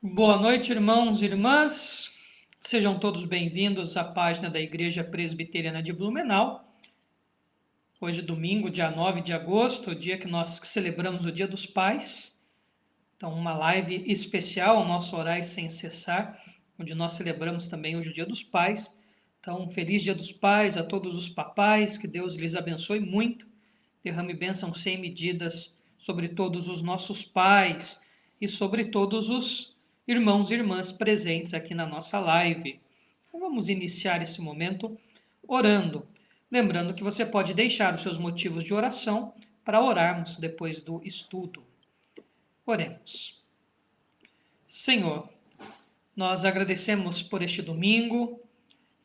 Boa noite, irmãos e irmãs. Sejam todos bem-vindos à página da Igreja Presbiteriana de Blumenau. Hoje, domingo, dia 9 de agosto, dia que nós celebramos o Dia dos Pais. Então, uma live especial, o nosso Orai Sem Cessar, onde nós celebramos também hoje o Dia dos Pais. Então, feliz Dia dos Pais a todos os papais, que Deus lhes abençoe muito, derrame bênção sem medidas sobre todos os nossos pais e sobre todos os irmãos e irmãs presentes aqui na nossa live. Então, vamos iniciar esse momento orando. Lembrando que você pode deixar os seus motivos de oração para orarmos depois do estudo. Oremos. Senhor, nós agradecemos por este domingo,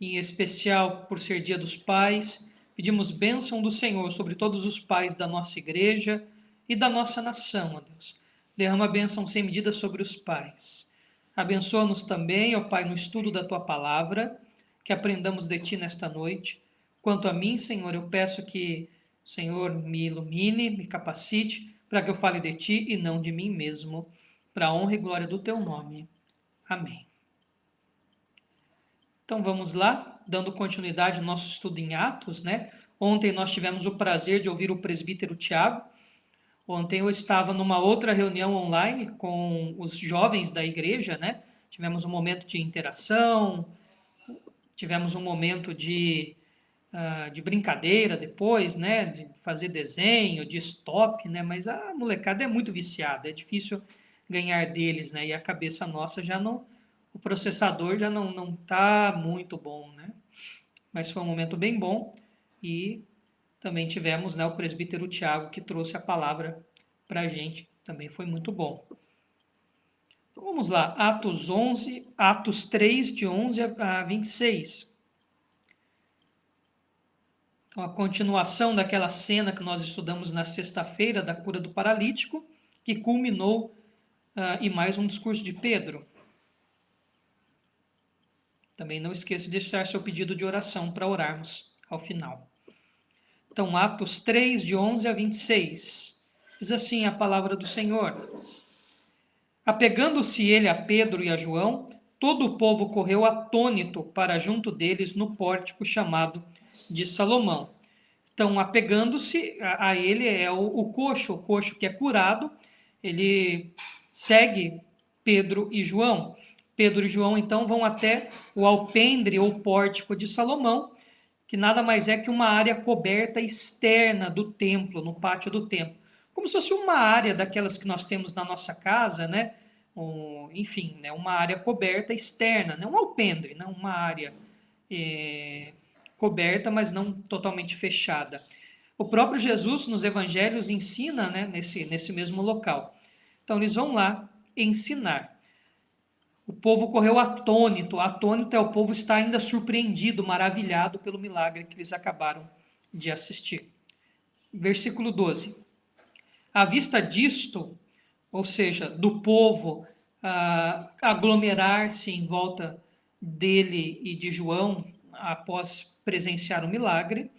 em especial por ser Dia dos Pais. Pedimos bênção do Senhor sobre todos os pais da nossa igreja e da nossa nação, ó Deus. Derrama bênção sem medida sobre os pais. Abençoa-nos também, ó Pai, no estudo da Tua Palavra, que aprendamos de Ti nesta noite. Quanto a mim, Senhor, eu peço que o Senhor me ilumine, me capacite, para que eu fale de Ti e não de mim mesmo, para a honra e glória do Teu nome. Amém. Então vamos lá, dando continuidade ao nosso estudo em Atos, né? Ontem nós tivemos o prazer de ouvir o presbítero Tiago. Ontem eu estava numa outra reunião online com os jovens da igreja, né? Tivemos um momento de interação, tivemos um momento de brincadeira depois, né? De fazer desenho, de stop, né? Mas a molecada é muito viciada, é difícil ganhar deles, né? E a cabeça nossa já não, o processador já não está muito bom, né? Mas foi um momento bem bom e também tivemos, né, o presbítero Tiago que trouxe a palavra para a gente, também foi muito bom. Então vamos lá, Atos 3, de 11 a 26. Então, a continuação daquela cena que nós estudamos na sexta-feira, da cura do paralítico, que culminou em mais um discurso de Pedro. Também não esqueça de deixar seu pedido de oração para orarmos ao final. Então, Atos 3, de 11 a 26. Diz assim a palavra do Senhor. Apegando-se ele a Pedro e a João, todo o povo correu atônito para junto deles no pórtico chamado de Salomão. Então, apegando-se a ele é o coxo que é curado, ele segue Pedro e João. Pedro e João, então, vão até o alpendre ou pórtico de Salomão, que nada mais é que uma área coberta externa do templo, no pátio do templo. Como se fosse uma área daquelas que nós temos na nossa casa, né? Enfim, né? Uma área coberta externa, né? Um alpendre, né? Uma área coberta, mas não totalmente fechada. O próprio Jesus, nos evangelhos, ensina, né? nesse mesmo local. Então, eles vão lá ensinar. O povo correu atônito. Atônito é o povo está ainda surpreendido, maravilhado pelo milagre que eles acabaram de assistir. Versículo 12. À vista disto, ou seja, do povo aglomerar-se em volta dele e de João após presenciar o milagre,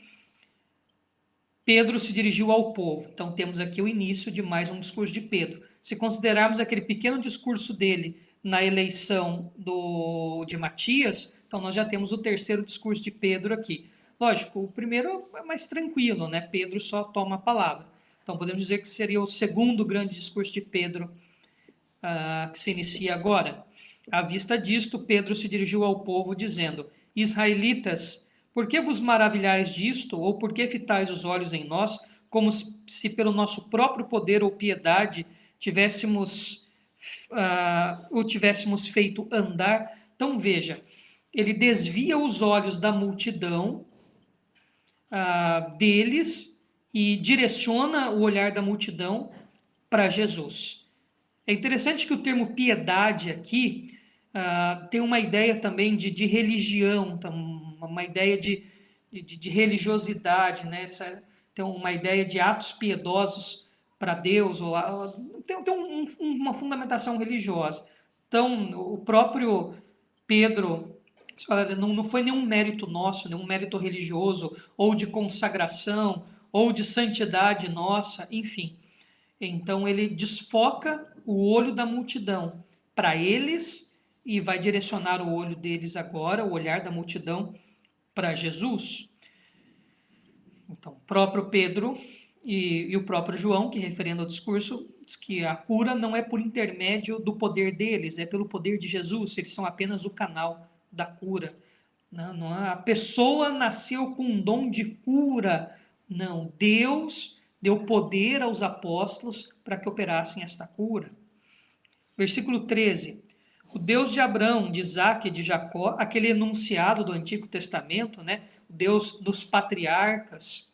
Pedro se dirigiu ao povo. Então temos aqui o início de mais um discurso de Pedro. Se considerarmos aquele pequeno discurso dele na eleição de Matias, então nós já temos o terceiro discurso de Pedro aqui. Lógico, o primeiro é mais tranquilo, né? Pedro só toma a palavra. Então podemos dizer que seria o segundo grande discurso de Pedro que se inicia agora. À vista disto, Pedro se dirigiu ao povo dizendo: Israelitas, por que vos maravilhais disto, ou por que fitais os olhos em nós, como se pelo nosso próprio poder ou piedade o tivéssemos feito andar? Então veja, ele desvia os olhos da multidão deles e direciona o olhar da multidão para Jesus. É interessante que o termo piedade aqui Tem uma ideia também de religião, uma ideia de religiosidade, né? Tem uma ideia de atos piedosos para Deus, tem uma fundamentação religiosa. Então, o próprio Pedro, não foi nenhum mérito nosso, nenhum mérito religioso, ou de consagração, ou de santidade nossa, enfim. Então ele desfoca o olho da multidão para eles e vai direcionar o olho deles agora, o olhar da multidão, para Jesus. Então, o próprio Pedro e o próprio João, que referendo ao discurso, diz que a cura não é por intermédio do poder deles, é pelo poder de Jesus, eles são apenas o canal da cura. Não, a pessoa nasceu com um dom de cura. Não, Deus deu poder aos apóstolos para que operassem esta cura. Versículo 13. O Deus de Abraão, de Isaac e de Jacó, aquele enunciado do Antigo Testamento, né? O Deus dos patriarcas,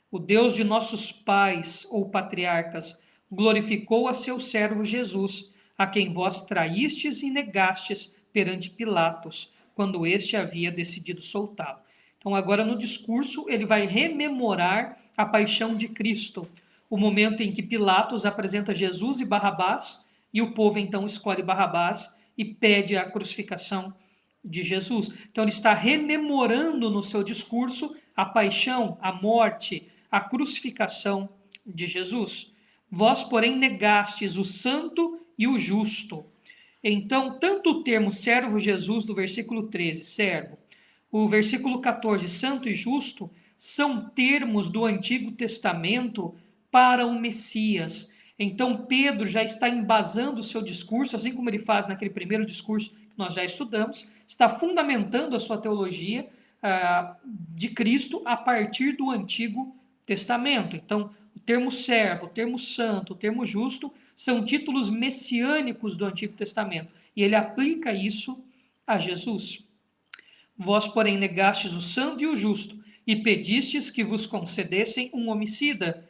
o Deus de nossos pais ou patriarcas, glorificou a seu servo Jesus, a quem vós traístes e negastes perante Pilatos, quando este havia decidido soltá-lo. Então, agora no discurso, ele vai rememorar a paixão de Cristo, o momento em que Pilatos apresenta Jesus e Barrabás, e o povo então escolhe Barrabás e pede a crucificação de Jesus. Então, ele está rememorando no seu discurso a paixão, a morte, a crucificação de Jesus. Vós, porém, negastes o santo e o justo. Então, tanto o termo servo Jesus, do versículo 13, servo, o versículo 14, santo e justo, são termos do Antigo Testamento para o Messias. Então, Pedro já está embasando o seu discurso, assim como ele faz naquele primeiro discurso que nós já estudamos, está fundamentando a sua teologia de Cristo a partir do Antigo Testamento. Então, o termo servo, o termo santo, o termo justo são títulos messiânicos do Antigo Testamento. E ele aplica isso a Jesus. Vós, porém, negastes o santo e o justo, e pedistes que vos concedessem um homicida,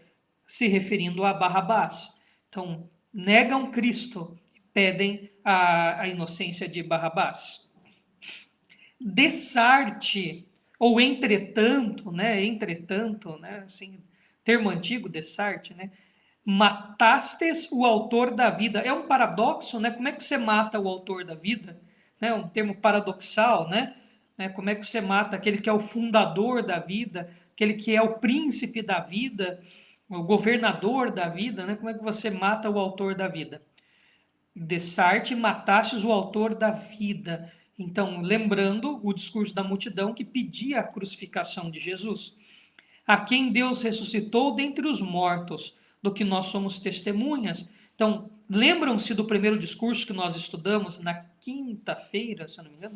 se referindo a Barrabás. Então, negam Cristo e pedem a inocência de Barrabás. Dessarte, ou entretanto, assim, termo antigo, dessarte, né? Matastes o autor da vida. É um paradoxo, né? Como é que você mata o autor da vida? É um termo paradoxal, né? Como é que você mata aquele que é o fundador da vida, aquele que é o príncipe da vida, o governador da vida, né? Como é que você mata o autor da vida? Dessarte, matastes o autor da vida. Então, lembrando o discurso da multidão que pedia a crucificação de Jesus, a quem Deus ressuscitou dentre os mortos, do que nós somos testemunhas. Então, lembram-se do primeiro discurso que nós estudamos na quinta-feira, se eu não me engano,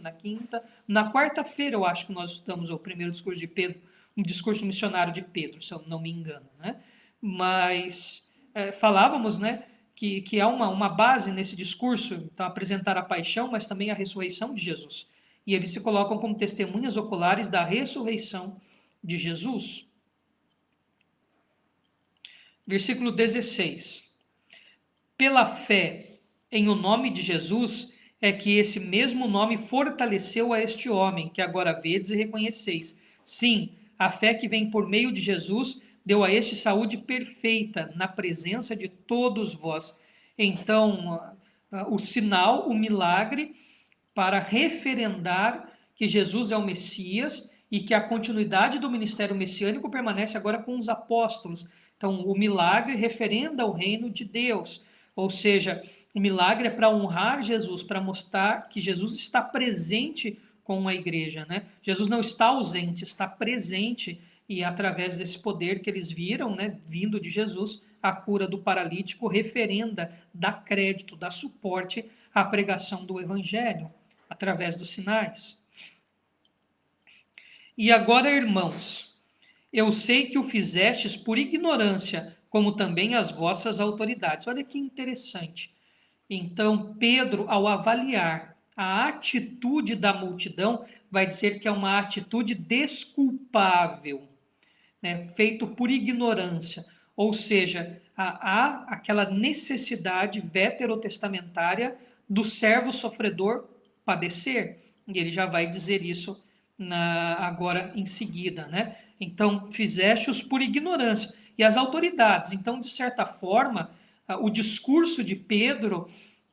na quarta-feira eu acho que nós estudamos o primeiro discurso de Pedro, um discurso missionário de Pedro, se eu não me engano, né? Mas falávamos, né, que há uma base nesse discurso, então apresentar a paixão, mas também a ressurreição de Jesus. E eles se colocam como testemunhas oculares da ressurreição de Jesus. Versículo 16. Pela fé em o nome de Jesus é que esse mesmo nome fortaleceu a este homem, que agora vedes e reconheceis. Sim, a fé que vem por meio de Jesus deu a este saúde perfeita na presença de todos vós. Então, o sinal, o milagre, para referendar que Jesus é o Messias e que a continuidade do ministério messiânico permanece agora com os apóstolos. Então, o milagre referenda o reino de Deus, ou seja, o milagre é para honrar Jesus, para mostrar que Jesus está presente com a igreja, né? Jesus não está ausente, está presente, e através desse poder que eles viram, né, vindo de Jesus, a cura do paralítico referenda, dá crédito, dá suporte à pregação do evangelho através dos sinais. E agora, irmãos, eu sei que o fizestes por ignorância, como também as vossas autoridades. Olha que interessante. Então, Pedro, ao avaliar a atitude da multidão, vai dizer que é uma atitude desculpável, né? Feito por ignorância. Ou seja, há aquela necessidade veterotestamentária do servo sofredor padecer. E ele já vai dizer isso agora em seguida, né? Então, fizeste-os por ignorância. E as autoridades, então, de certa forma, o discurso de Pedro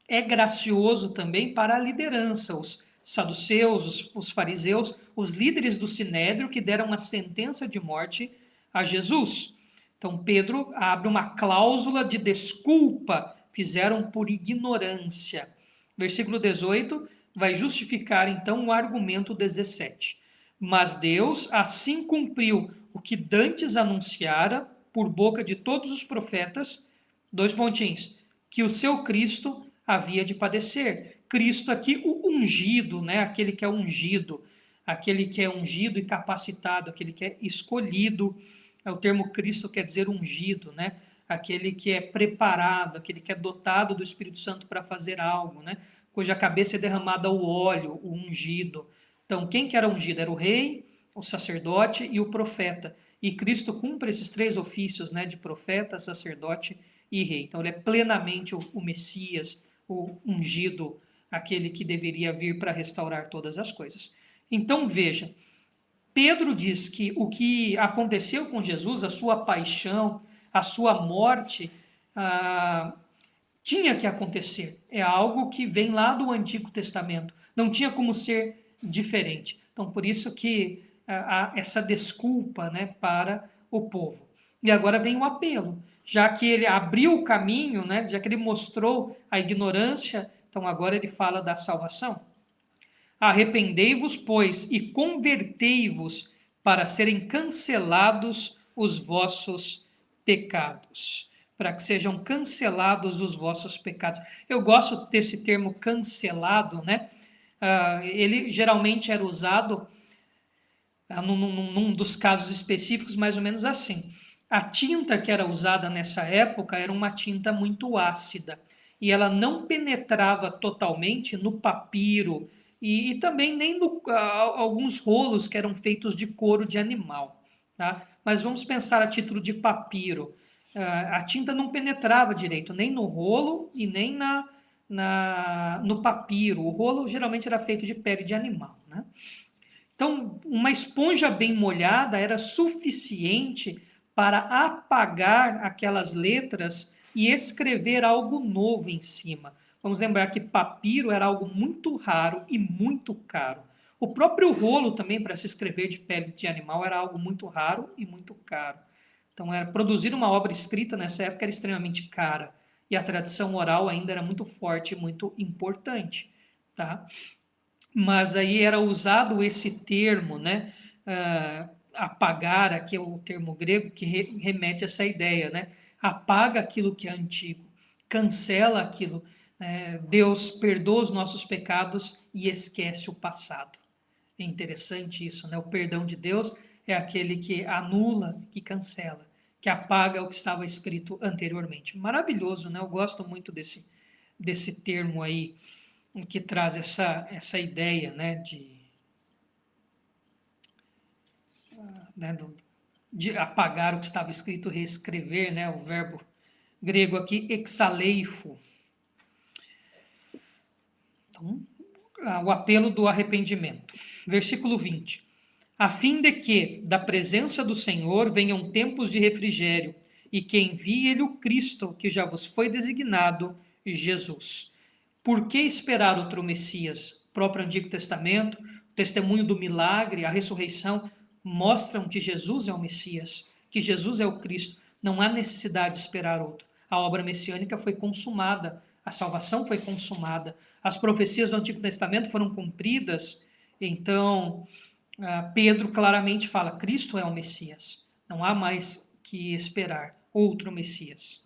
é gracioso também para a liderança, os saduceus, os fariseus, os líderes do sinédrio que deram uma sentença de morte a Jesus. Então Pedro abre uma cláusula de desculpa, fizeram por ignorância. Versículo 18 vai justificar então o argumento 17. Mas Deus assim cumpriu o que dantes anunciara por boca de todos os profetas, dois pontinhos, que o seu Cristo havia de padecer. Cristo aqui, o ungido, né? Aquele que é ungido, aquele que é ungido e capacitado, aquele que é escolhido. O termo Cristo quer dizer ungido, né? Aquele que é preparado, aquele que é dotado do Espírito Santo para fazer algo, né? Cuja cabeça é derramada o óleo, o ungido. Então, quem que era ungido? Era o rei, o sacerdote e o profeta. E Cristo cumpre esses três ofícios, né? De profeta, sacerdote e rei. Então, ele é plenamente o Messias, o ungido, aquele que deveria vir para restaurar todas as coisas. Então, veja, Pedro diz que o que aconteceu com Jesus, a sua paixão, a sua morte, tinha que acontecer. É algo que vem lá do Antigo Testamento. Não tinha como ser diferente. Então, por isso que há essa desculpa, né, para o povo. E agora vem o apelo. Já que ele abriu o caminho, né, já que ele mostrou a ignorância, então agora ele fala da salvação. Arrependei-vos, pois, e convertei-vos para serem cancelados os vossos pecados. Para que sejam cancelados os vossos pecados. Eu gosto desse termo cancelado, né? Ele geralmente era usado num dos casos específicos, mais ou menos assim. A tinta que era usada nessa época era uma tinta muito ácida e ela não penetrava totalmente no papiro e também nem no alguns rolos que eram feitos de couro de animal. Tá? Mas vamos pensar a título de papiro. A tinta não penetrava direito, nem no rolo e nem no papiro. O rolo geralmente era feito de pele de animal. Né? Então, uma esponja bem molhada era suficiente para apagar aquelas letras e escrever algo novo em cima. Vamos lembrar que papiro era algo muito raro e muito caro. O próprio rolo também para se escrever de pele de animal era algo muito raro e muito caro. Então, produzir uma obra escrita nessa época era extremamente cara e a tradição oral ainda era muito forte e muito importante, tá? Mas aí era usado esse termo, né? Apagar, aqui é o termo grego que remete a essa ideia, né? Apaga aquilo que é antigo, cancela aquilo. Deus perdoa os nossos pecados e esquece o passado. É interessante isso, né? O perdão de Deus é aquele que anula, que cancela, que apaga o que estava escrito anteriormente. Maravilhoso, né? Eu gosto muito desse termo aí que traz essa ideia, né, de apagar o que estava escrito, reescrever, né, o verbo grego aqui, exaleifo. Então, o apelo do arrependimento. Versículo 20. A fim de que, da presença do Senhor, venham tempos de refrigério, e que envie-lhe o Cristo, que já vos foi designado, Jesus. Por que esperar outro Messias? O próprio Antigo Testamento, o testemunho do milagre, a ressurreição, mostram que Jesus é o Messias, que Jesus é o Cristo. Não há necessidade de esperar outro. A obra messiânica foi consumada, a salvação foi consumada, as profecias do Antigo Testamento foram cumpridas. Então, Pedro claramente fala: Cristo é o Messias. Não há mais que esperar outro Messias.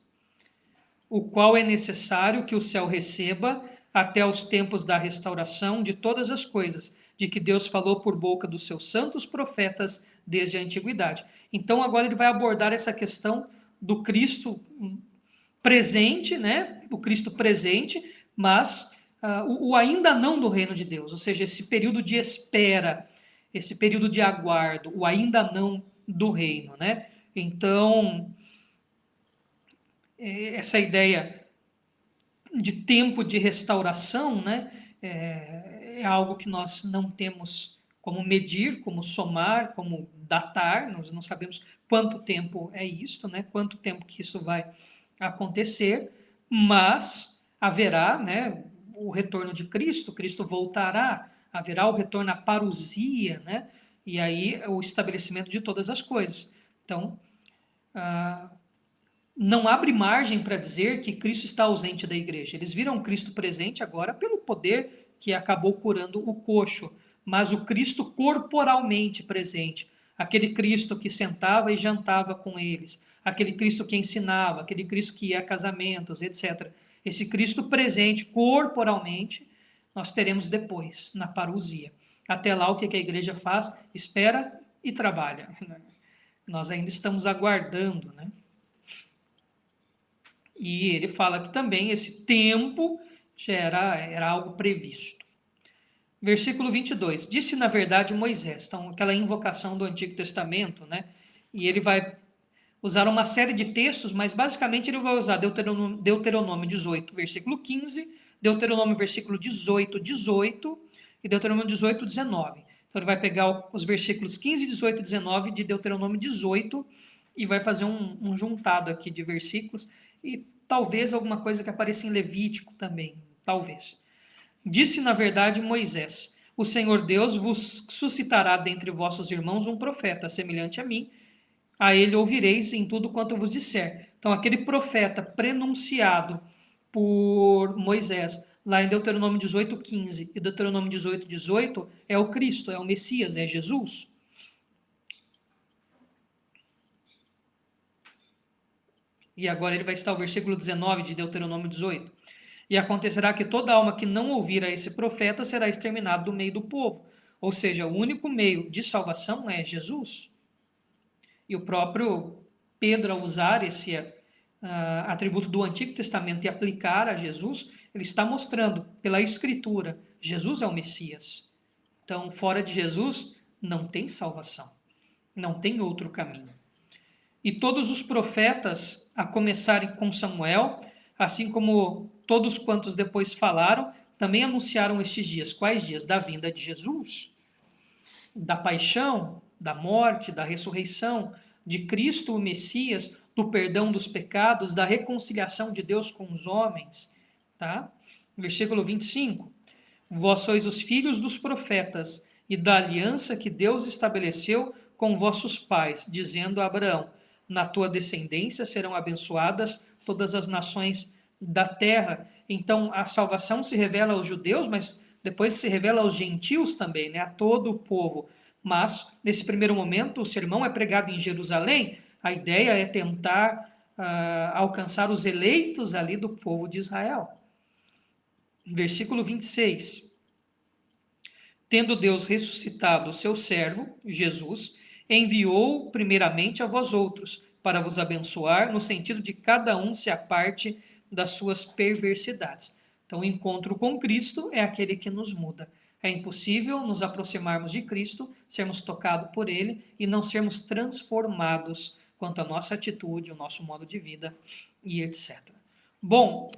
O qual é necessário que o céu receba até os tempos da restauração de todas as coisas, de que Deus falou por boca dos seus santos profetas desde a antiguidade. Então, agora ele vai abordar essa questão do Cristo presente, né? O Cristo presente, mas o ainda não do reino de Deus, ou seja, esse período de espera, esse período de aguardo, o ainda não do reino, né? Então, essa ideia de tempo de restauração, né, é algo que nós não temos como medir, como somar, como datar, nós não sabemos quanto tempo é isto, né? Quanto tempo que isso vai acontecer, mas haverá, né, o retorno de Cristo, Cristo voltará, haverá o retorno à parousia, né? E aí o estabelecimento de todas as coisas. Então, não abre margem para dizer que Cristo está ausente da igreja. Eles viram Cristo presente agora pelo poder que acabou curando o coxo, mas o Cristo corporalmente presente, aquele Cristo que sentava e jantava com eles, aquele Cristo que ensinava, aquele Cristo que ia a casamentos, etc. Esse Cristo presente corporalmente, nós teremos depois, na parousia. Até lá, o que a igreja faz? Espera e trabalha. Nós ainda estamos aguardando, né? E ele fala que também esse tempo já era algo previsto. Versículo 22. Disse na verdade Moisés, então aquela invocação do Antigo Testamento, né? E ele vai usar uma série de textos, mas basicamente ele vai usar Deuteronômio 18, versículo 15, Deuteronômio versículo 18, 18 e Deuteronômio 18, 19. Então ele vai pegar os versículos 15, 18 e 19 de Deuteronômio 18 e vai fazer um juntado aqui de versículos e talvez alguma coisa que apareça em Levítico também, talvez. Disse na verdade Moisés: o Senhor Deus vos suscitará dentre vossos irmãos um profeta semelhante a mim, a ele ouvireis em tudo quanto eu vos disser. Então, aquele profeta prenunciado por Moisés, lá em Deuteronômio 18, 15 e Deuteronômio 18, 18, é o Cristo, é o Messias, é Jesus. E agora ele vai citar o versículo 19 de Deuteronômio 18. E acontecerá que toda alma que não ouvir a esse profeta será exterminada do meio do povo. Ou seja, o único meio de salvação é Jesus. E o próprio Pedro, ao usar esse atributo do Antigo Testamento e aplicar a Jesus, ele está mostrando pela Escritura, Jesus é o Messias. Então, fora de Jesus, não tem salvação. Não tem outro caminho. E todos os profetas, a começarem com Samuel, assim como todos quantos depois falaram, também anunciaram estes dias. Quais dias? Da vinda de Jesus, da paixão, da morte, da ressurreição, de Cristo o Messias, do perdão dos pecados, da reconciliação de Deus com os homens. Tá? Versículo 25. Vós sois os filhos dos profetas e da aliança que Deus estabeleceu com vossos pais, dizendo a Abraão: na tua descendência serão abençoadas todas as nações da terra. Então, a salvação se revela aos judeus, mas depois se revela aos gentios também, né? A todo o povo. Mas, nesse primeiro momento, o sermão é pregado em Jerusalém. A ideia é tentar alcançar os eleitos ali do povo de Israel. Versículo 26. Tendo Deus ressuscitado o seu servo, Jesus, enviou primeiramente a vós outros, para vos abençoar, no sentido de cada um se aparte das suas perversidades. Então, o encontro com Cristo é aquele que nos muda. É impossível nos aproximarmos de Cristo, sermos tocados por Ele e não sermos transformados quanto à nossa atitude, o nosso modo de vida e etc. Bom,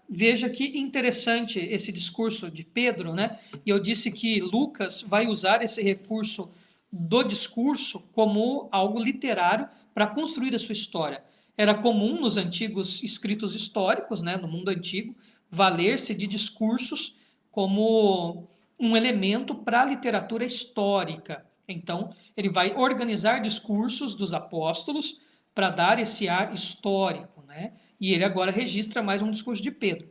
veja que interessante esse discurso de Pedro, né? E eu disse que Lucas vai usar esse recurso do discurso como algo literário para construir a sua história. Era comum nos antigos escritos históricos, né, no mundo antigo, valer-se de discursos como um elemento para a literatura histórica. Então, ele vai organizar discursos dos apóstolos para dar esse ar histórico, né? E ele agora registra mais um discurso de Pedro.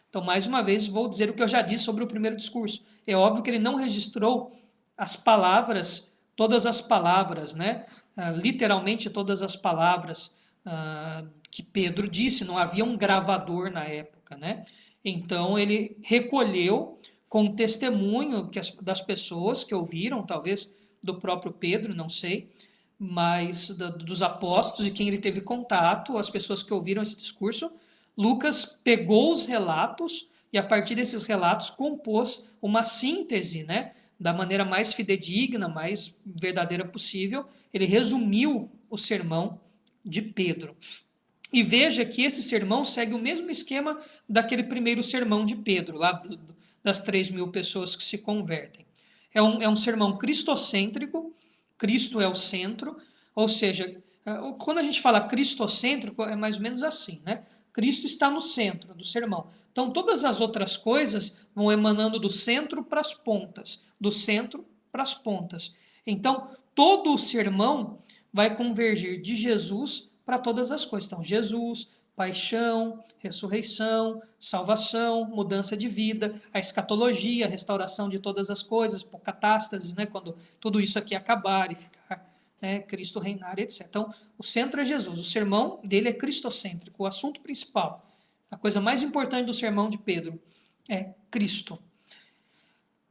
Então, mais uma vez, vou dizer o que eu já disse sobre o primeiro discurso. É óbvio que ele não registrou as palavras, todas as palavras, né? Literalmente todas as palavras que Pedro disse, não havia um gravador na época, né? Então, ele recolheu com testemunho das pessoas que ouviram, talvez do próprio Pedro, não sei, mas dos apóstolos e quem ele teve contato, as pessoas que ouviram esse discurso. Lucas pegou os relatos e, a partir desses relatos, compôs uma síntese, né, da maneira mais fidedigna, mais verdadeira possível. Ele resumiu o sermão de Pedro. E veja que esse sermão segue o mesmo esquema daquele primeiro sermão de Pedro, lá das 3.000 pessoas que se convertem. É um sermão cristocêntrico, Cristo é o centro, ou seja, quando a gente fala cristocêntrico, é mais ou menos assim, né? Cristo está no centro do sermão. Então, todas as outras coisas vão emanando do centro para as pontas, do centro para as pontas. Então, todo o sermão vai convergir de Jesus para todas as coisas. Então, Jesus, paixão, ressurreição, salvação, mudança de vida, a escatologia, a restauração de todas as coisas, catástases, né? Quando tudo isso aqui acabar e ficar, né, Cristo reinar, etc. Então, o centro é Jesus, o sermão dele é cristocêntrico, o assunto principal, a coisa mais importante do sermão de Pedro é Cristo.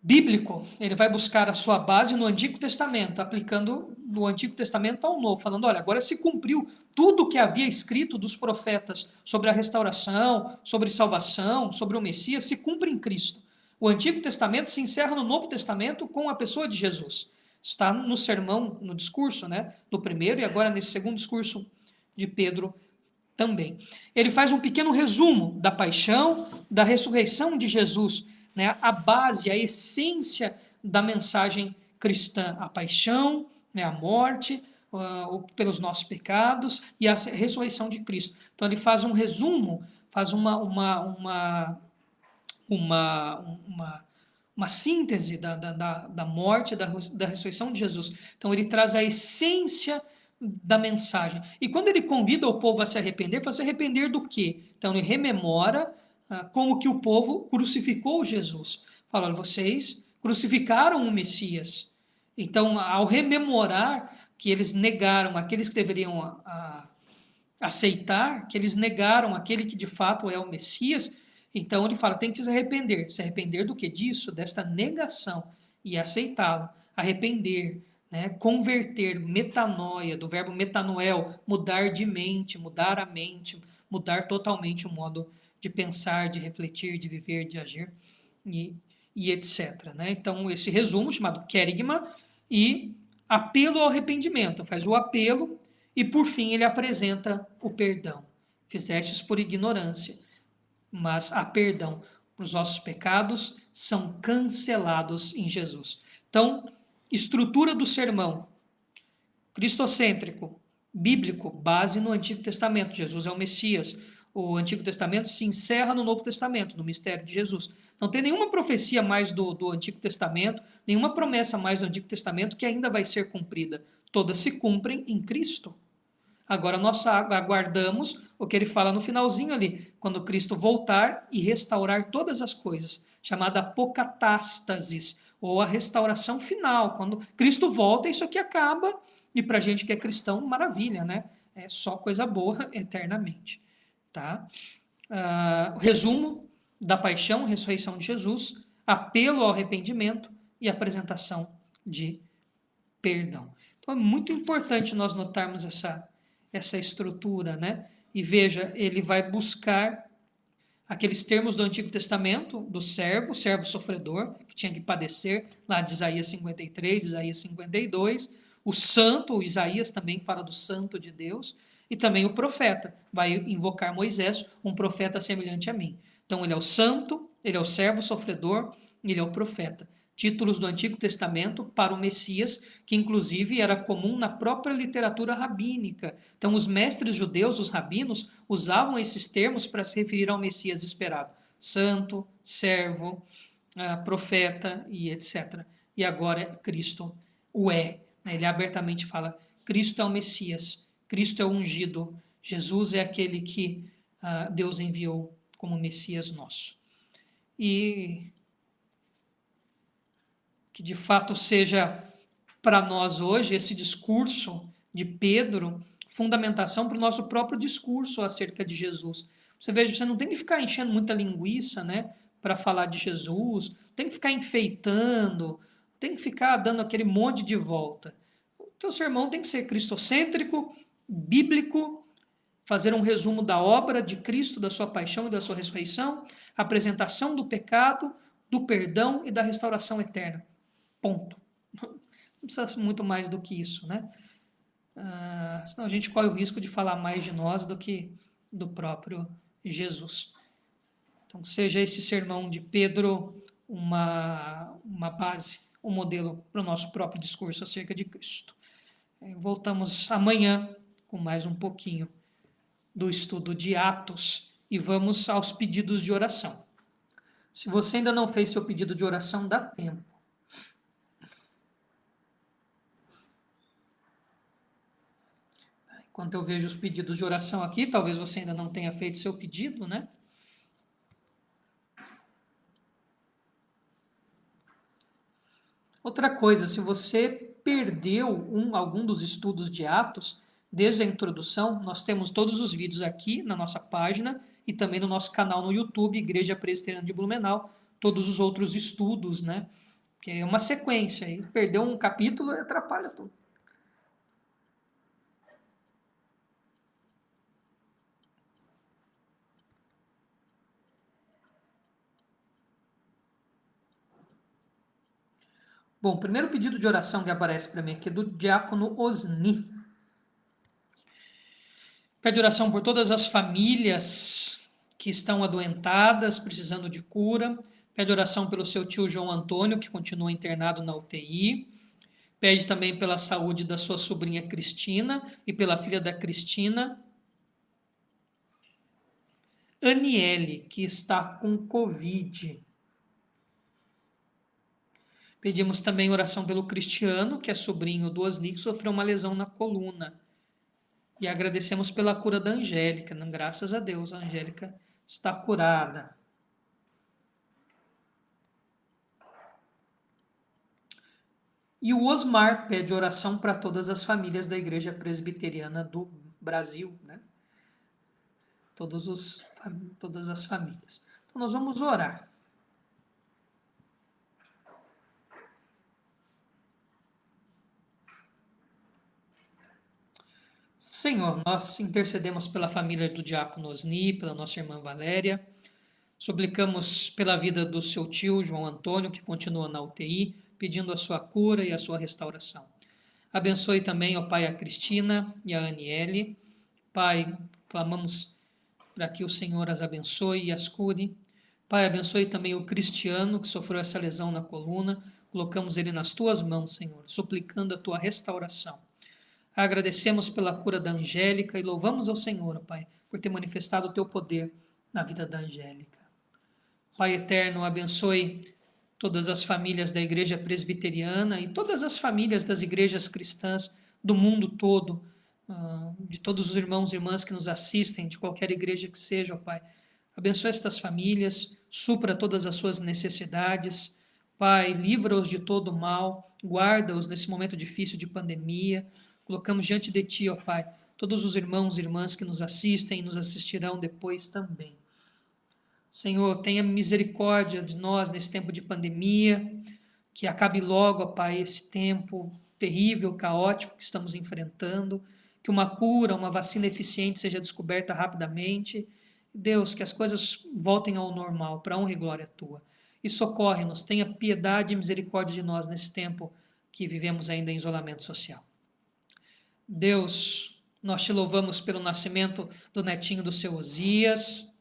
Bíblico, ele vai buscar a sua base no Antigo Testamento, aplicando do Antigo Testamento ao Novo, falando, olha, agora se cumpriu tudo o que havia escrito dos profetas sobre a restauração, sobre salvação, sobre o Messias, se cumpre em Cristo. O Antigo Testamento se encerra no Novo Testamento com a pessoa de Jesus. Está no sermão, no discurso, né, do primeiro e agora nesse segundo discurso de Pedro também. Ele faz um pequeno resumo da paixão, da ressurreição de Jesus, né? A base, a essência da mensagem cristã, a paixão, né? A morte pelos nossos pecados e a ressurreição de Cristo. Então ele faz um resumo, faz uma síntese da morte, da ressurreição de Jesus. Então ele traz a essência da mensagem. E quando ele convida o povo a se arrepender, para se arrepender do quê? Então ele rememora como que o povo crucificou Jesus. Fala, vocês crucificaram o Messias. Então, ao rememorar que eles negaram aqueles que deveriam aceitar, que eles negaram aquele que de fato é o Messias, então ele fala, tem que se arrepender. Se arrepender do que? Disso, desta negação, e aceitá-lo. Arrepender, né? Converter, metanoia, do verbo metanoel, mudar de mente, mudar a mente, mudar totalmente o modo de pensar, de refletir, de viver, de agir, e etc. Né? Então, esse resumo chamado querigma e apelo ao arrependimento. Faz o apelo e, por fim, ele apresenta o perdão. Fizestes por ignorância, mas há perdão. Os nossos pecados são cancelados em Jesus. Então, estrutura do sermão: cristocêntrico, bíblico, base no Antigo Testamento. Jesus é o Messias. O Antigo Testamento se encerra no Novo Testamento, no mistério de Jesus. Não tem nenhuma profecia mais do Antigo Testamento, nenhuma promessa mais do Antigo Testamento que ainda vai ser cumprida. Todas se cumprem em Cristo. Agora nós aguardamos o que ele fala no finalzinho ali, quando Cristo voltar e restaurar todas as coisas, chamada apocatástasis, ou a restauração final. Quando Cristo volta, isso aqui acaba, e para a gente que é cristão, maravilha, né? É só coisa boa eternamente. Tá? O resumo da paixão, ressurreição de Jesus, apelo ao arrependimento e apresentação de perdão. Então é muito importante nós notarmos essa estrutura, né? E veja, ele vai buscar aqueles termos do Antigo Testamento, do servo sofredor, que tinha que padecer, lá de Isaías 53, Isaías 52, o santo, o Isaías também fala do santo de Deus, e também o profeta, vai invocar Moisés, um profeta semelhante a mim. Então ele é o santo, ele é o servo sofredor, ele é o profeta. Títulos do Antigo Testamento para o Messias, que inclusive era comum na própria literatura rabínica. Então, os mestres judeus, os rabinos, usavam esses termos para se referir ao Messias esperado: santo, servo, profeta e etc. E agora Cristo o é. Ele abertamente fala: Cristo é o Messias, Cristo é o ungido, Jesus é aquele que Deus enviou como Messias nosso. E que de fato seja para nós hoje esse discurso de Pedro fundamentação para o nosso próprio discurso acerca de Jesus. Você veja, você não tem que ficar enchendo muita linguiça, né, para falar de Jesus, tem que ficar enfeitando, tem que ficar dando aquele monte de volta. O teu sermão tem que ser cristocêntrico, bíblico, fazer um resumo da obra de Cristo, da sua paixão e da sua ressurreição, apresentação do pecado, do perdão e da restauração eterna. Ponto. Não precisa muito mais do que isso, né? Senão a gente corre o risco de falar mais de nós do que do próprio Jesus. Então, seja esse sermão de Pedro uma base, um modelo para o nosso próprio discurso acerca de Cristo. Voltamos amanhã com mais um pouquinho do estudo de Atos e vamos aos pedidos de oração. Se você ainda não fez seu pedido de oração, dá tempo. Enquanto eu vejo os pedidos de oração aqui, talvez você ainda não tenha feito seu pedido, né? Outra coisa, se você perdeu algum dos estudos de Atos, desde a introdução, nós temos todos os vídeos aqui na nossa página e também no nosso canal no YouTube, Igreja Presbiteriana de Blumenau, todos os outros estudos, né? Que é uma sequência, e perdeu um capítulo atrapalha tudo. Bom, o primeiro pedido de oração que aparece para mim aqui é do diácono Osni. Pede oração por todas as famílias que estão adoentadas, precisando de cura. Pede oração pelo seu tio João Antônio, que continua internado na UTI. Pede também pela saúde da sua sobrinha Cristina e pela filha da Cristina, Aniele, que está com Covid. Pedimos também oração pelo Cristiano, que é sobrinho do Osni, que sofreu uma lesão na coluna. E agradecemos pela cura da Angélica. Graças a Deus, a Angélica está curada. E o Osmar pede oração para todas as famílias da Igreja Presbiteriana do Brasil, né? Todas as famílias. Então, nós vamos orar. Senhor, nós intercedemos pela família do diácono Osni, pela nossa irmã Valéria. Suplicamos pela vida do seu tio, João Antônio, que continua na UTI, pedindo a sua cura e a sua restauração. Abençoe também, ó Pai, a Cristina e a Aniele. Pai, clamamos para que o Senhor as abençoe e as cure. Pai, abençoe também o Cristiano, que sofreu essa lesão na coluna. Colocamos ele nas tuas mãos, Senhor, suplicando a tua restauração. Agradecemos pela cura da Angélica e louvamos ao Senhor, Pai, por ter manifestado o teu poder na vida da Angélica. Pai eterno, abençoe todas as famílias da Igreja Presbiteriana e todas as famílias das igrejas cristãs do mundo todo, de todos os irmãos e irmãs que nos assistem, de qualquer igreja que seja, ó Pai. Abençoe estas famílias, supra todas as suas necessidades. Pai, livra-os de todo mal, guarda-os nesse momento difícil de pandemia. Colocamos diante de Ti, ó Pai, todos os irmãos e irmãs que nos assistem e nos assistirão depois também. Senhor, tenha misericórdia de nós nesse tempo de pandemia, que acabe logo, ó Pai, esse tempo terrível, caótico que estamos enfrentando, que uma cura, uma vacina eficiente seja descoberta rapidamente. Deus, que as coisas voltem ao normal, para a honra e glória tua. E socorre-nos, tenha piedade e misericórdia de nós nesse tempo que vivemos ainda em isolamento social. Deus, nós te louvamos pelo nascimento do netinho do seu Osias.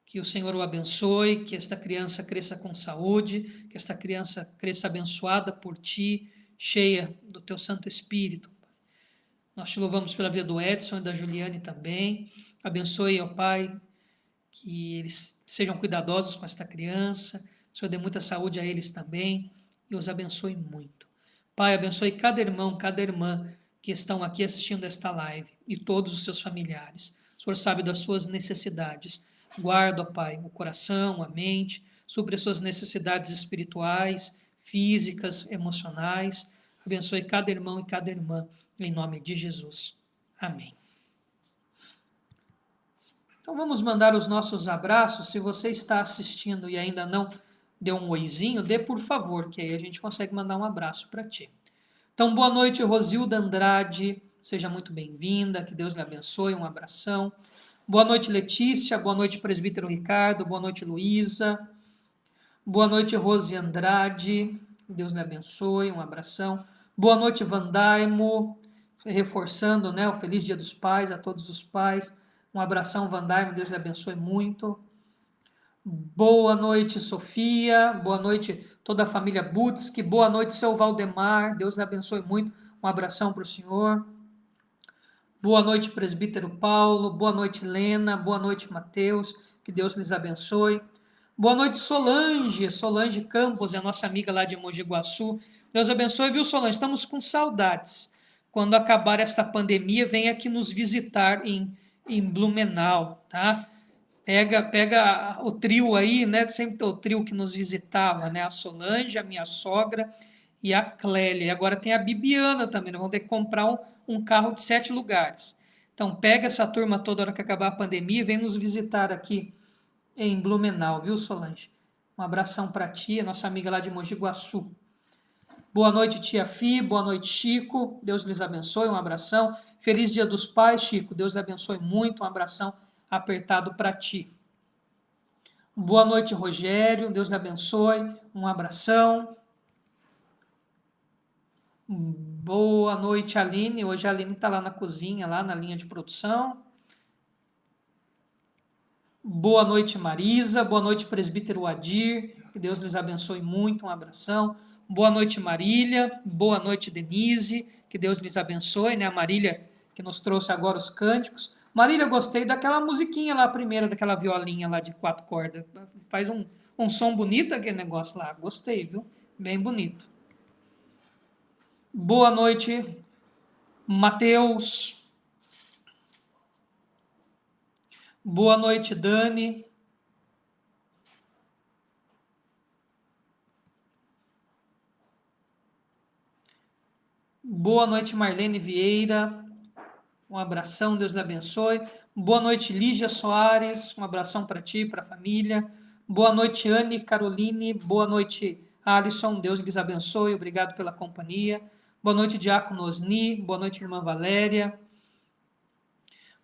Que o Senhor o abençoe, que esta criança cresça com saúde, que esta criança cresça abençoada por ti, cheia do teu Santo Espírito. Nós te louvamos pela vida do Edson e da Juliane também. Abençoe, ó Pai, que eles sejam cuidadosos com esta criança. Que o Senhor dê muita saúde a eles também e os abençoe muito. Pai, abençoe cada irmão, cada irmã que estão aqui assistindo esta live e todos os seus familiares. O Senhor sabe das suas necessidades. Guarda, ó Pai, o coração, a mente, supre as suas necessidades espirituais, físicas, emocionais. Abençoe cada irmão e cada irmã, em nome de Jesus. Amém. Então vamos mandar os nossos abraços. Se você está assistindo e ainda não deu um oizinho, dê por favor, que aí a gente consegue mandar um abraço para ti. Então, boa noite, Rosilda Andrade. Seja muito bem-vinda, que Deus lhe abençoe, um abração. Boa noite, Letícia. Boa noite, presbítero Ricardo. Boa noite, Luísa. Boa noite, Rose Andrade. Deus lhe abençoe, um abração. Boa noite, Vandaimo. Reforçando, né, o Feliz Dia dos Pais a todos os pais. Um abração, Vandaimo. Deus lhe abençoe muito. Boa noite, Sofia. Boa noite, toda a família Butzki. Boa noite, seu Valdemar. Deus lhe abençoe muito. Um abração para o senhor. Boa noite, presbítero Paulo. Boa noite, Lena. Boa noite, Mateus. Que Deus lhes abençoe. Boa noite, Solange. Solange Campos, é a nossa amiga lá de Mogi Guaçu. Deus abençoe, viu, Solange? Estamos com saudades. Quando acabar esta pandemia, vem aqui nos visitar em Blumenau, tá? Pega o trio aí, né? Sempre tem o trio que nos visitava, né? A Solange, a minha sogra e a Clélia. E agora tem a Bibiana também. Nós vamos ter que comprar um carro de 7 lugares. Então pega essa turma toda hora que acabar a pandemia e vem nos visitar aqui em Blumenau, viu, Solange? Um abração para ti, a nossa amiga lá de Mogi Guaçu. Boa noite, tia Fi. Boa noite, Chico. Deus lhes abençoe. Um abração. Feliz Dia dos Pais, Chico. Deus lhe abençoe muito. Um abração apertado para ti. Boa noite, Rogério. Deus lhe abençoe. Um abração. Boa noite, Aline. Hoje a Aline está lá na cozinha, lá na linha de produção. Boa noite, Marisa. Boa noite, presbítero Adir. Que Deus lhes abençoe muito. Um abração. Boa noite, Marília. Boa noite, Denise. Que Deus lhes abençoe, né? A Marília que nos trouxe agora os cânticos. Marília, gostei daquela musiquinha lá, a primeira, daquela violinha lá de 4 cordas. Faz um som bonito aquele negócio lá. Gostei, viu? Bem bonito. Boa noite, Mateus. Boa noite, Dani. Boa noite, Marlene Vieira. Um abração, Deus lhe abençoe. Boa noite, Lígia Soares. Um abração para ti, para a família. Boa noite, Anne Caroline. Boa noite, Alisson. Deus lhes abençoe. Obrigado pela companhia. Boa noite, Diácono Osni. Boa noite, irmã Valéria.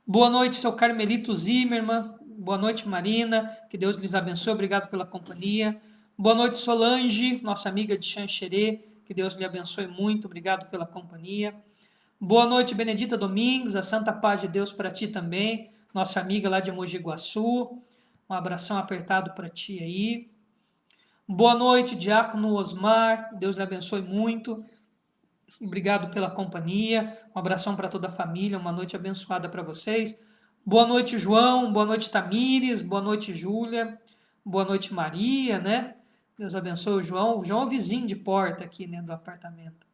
Boa noite, seu Carmelito Zimmermann. Boa noite, Marina. Que Deus lhes abençoe. Obrigado pela companhia. Boa noite, Solange, nossa amiga de Xanxerê. Que Deus lhe abençoe muito. Obrigado pela companhia. Boa noite, Benedita Domingues. A santa paz de Deus para ti também. Nossa amiga lá de Mogi Guaçu. Um abração apertado para ti aí. Boa noite, Diácono Osmar. Deus lhe abençoe muito. Obrigado pela companhia. Um abração para toda a família. Uma noite abençoada para vocês. Boa noite, João. Boa noite, Tamires. Boa noite, Júlia. Boa noite, Maria, né? Deus abençoe o João. O João é o vizinho de porta aqui, né, do apartamento.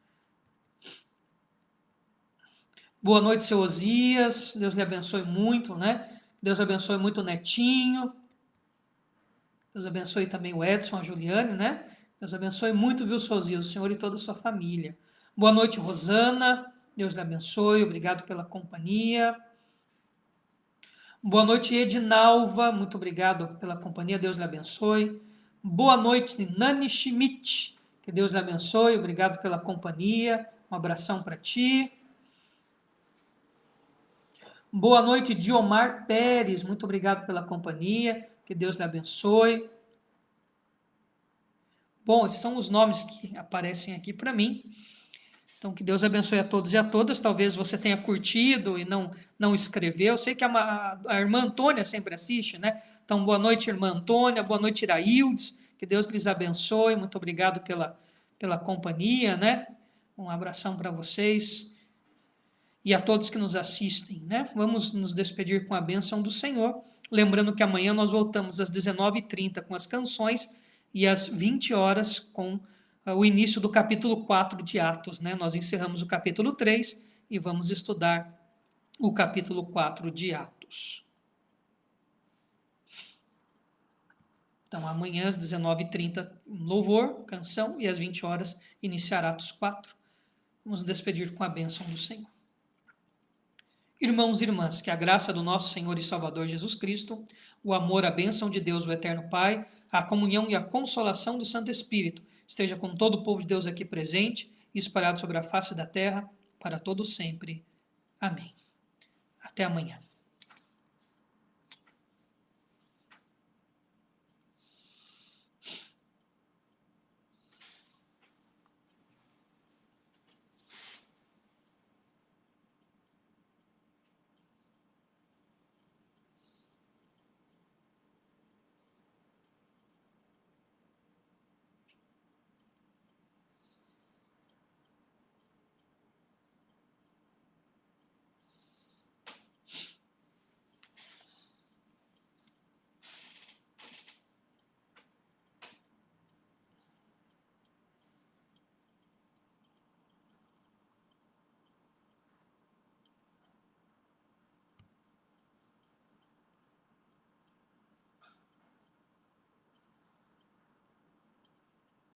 Boa noite, seu Osias. Deus lhe abençoe muito, né? Deus abençoe muito o Netinho. Deus abençoe também o Edson, a Juliane, né? Deus abençoe muito, viu, seu Osias, o senhor e toda a sua família. Boa noite, Rosana. Deus lhe abençoe. Obrigado pela companhia. Boa noite, Edinalva. Muito obrigado pela companhia. Deus lhe abençoe. Boa noite, Nani Schmidt. Que Deus lhe abençoe. Obrigado pela companhia. Um abração para ti. Boa noite, Diomar Pérez. Muito obrigado pela companhia. Que Deus lhe abençoe. Bom, esses são os nomes que aparecem aqui para mim. Então, que Deus abençoe a todos e a todas. Talvez você tenha curtido e não escreveu. Eu sei que a irmã Antônia sempre assiste, né? Então, boa noite, irmã Antônia. Boa noite, Iraildes. Que Deus lhes abençoe. Muito obrigado pela companhia, né? Um abração para vocês e a todos que nos assistem, né? Vamos nos despedir com a bênção do Senhor. Lembrando que amanhã nós voltamos às 19h30 com as canções e às 20 horas com o início do capítulo 4 de Atos, né? Nós encerramos o capítulo 3 e vamos estudar o capítulo 4 de Atos. Então, amanhã às 19h30, louvor, canção, e às 20 horas iniciar Atos 4. Vamos nos despedir com a bênção do Senhor. Irmãos e irmãs, que a graça do nosso Senhor e Salvador Jesus Cristo, o amor, a bênção de Deus, o Eterno Pai, a comunhão e a consolação do Santo Espírito esteja com todo o povo de Deus aqui presente e espalhado sobre a face da terra para todo sempre. Amém. Até amanhã.